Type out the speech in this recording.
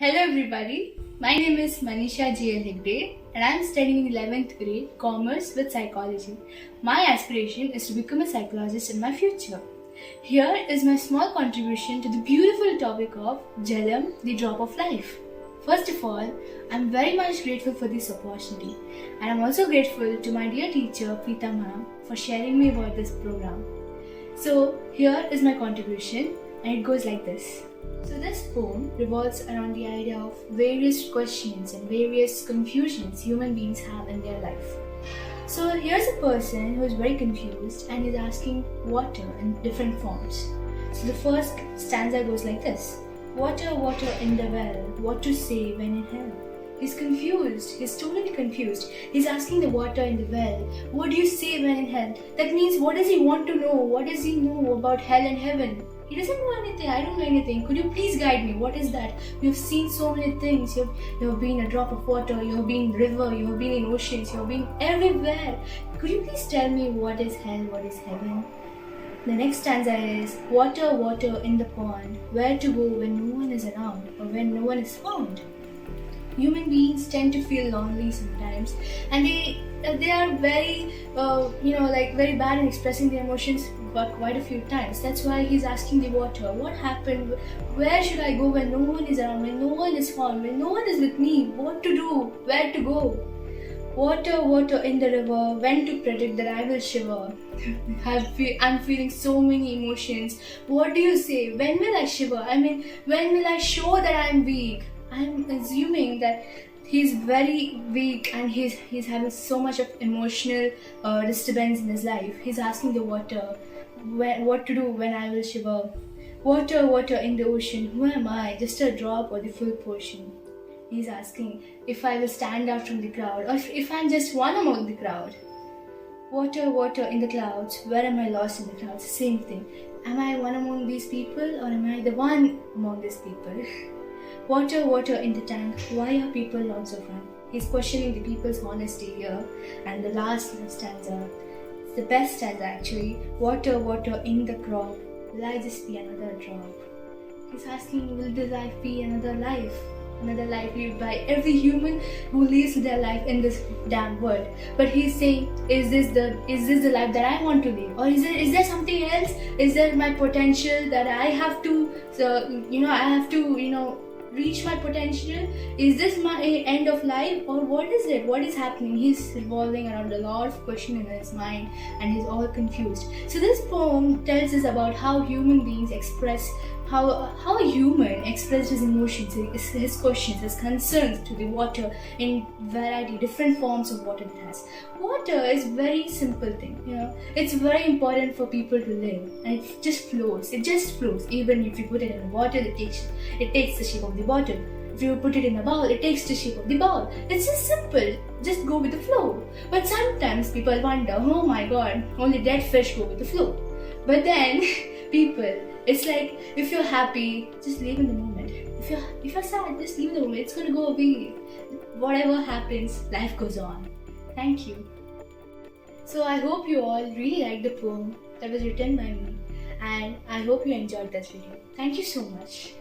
Hello everybody, my name is Manisha G.L. Hegde and I am studying in 11th grade Commerce with Psychology. My aspiration is to become a psychologist in my future. Here is my small contribution to the beautiful topic of Jalam, the drop of life. First of all, I am very much grateful for this opportunity and I am also grateful to my dear teacher Preeta ma'am for sharing me about this program. So here is my contribution and it goes like this. So this poem revolves around the idea of various questions and various confusions human beings have in their life. So here's a person who is very confused and is asking water in different forms. So the first stanza goes like this. Water, water in the well, what to say when in hell? He's confused, he's totally confused. He's asking the water in the well, what do you say when in hell? That means what does he want to know? What does he know about hell and heaven? He doesn't know anything, I don't know anything. Could you please guide me? What is that? You've seen so many things. You've been a drop of water, you've been river, you've been in oceans, you've been everywhere. Could you please tell me what is hell, what is heaven? The next stanza is, water, water in the pond, where to go when no one is around or when no one is found? Human beings tend to feel lonely sometimes and they are very very bad in expressing their emotions but quite a few times. That's why he's asking the water, what happened? Where should I go when no one is around, when no one is found, when no one is with me? What to do? Where to go? Water, water in the river, when to predict that I will shiver? I'm feeling so many emotions. What do you say? When will I shiver? When will I show that I'm weak? I'm assuming that he's very weak and he's having so much of emotional disturbance in his life. He's asking the water, what to do when I will shiver? Water, water in the ocean, who am I? Just a drop or the full portion? He's asking if I will stand out from the crowd or if I'm just one among the crowd. Water, water in the clouds, where am I lost in the clouds? Same thing. Am I one among these people or am I the one among these people? Water, water in the tank, why are people not so frank? He's questioning the people's honesty here. And the last stanza, it's the best stanza actually. Water, water in the crop, will I just be another drop? He's asking, will this life be another life? Another life lived by every human who lives their life in this damn world. But he's saying, is this the life that I want to live? Or is there something else? Is there my potential that I have to reach my potential? Is this my end of life or what is it? What is happening? He's revolving around a lot of questions in his mind and he's all confused. So this poem tells us about how human beings express, how a human expressed his emotions, his questions, his concerns to the water in variety, different forms of water it has. Water is very simple thing, It's very important for people to live and it just flows. Even if you put it in a bottle, it takes the shape of the bottle. If you put it in a bowl, it takes the shape of the bowl. It's just simple. Just go with the flow. But sometimes people wonder, oh my god, only dead fish go with the flow. But then people, it's like if you're happy, just live in the moment. If you're sad, just live in the moment. It's gonna go away. Whatever happens, life goes on. Thank you. So I hope you all really liked the poem that was written by me and I hope you enjoyed this video. Thank you so much.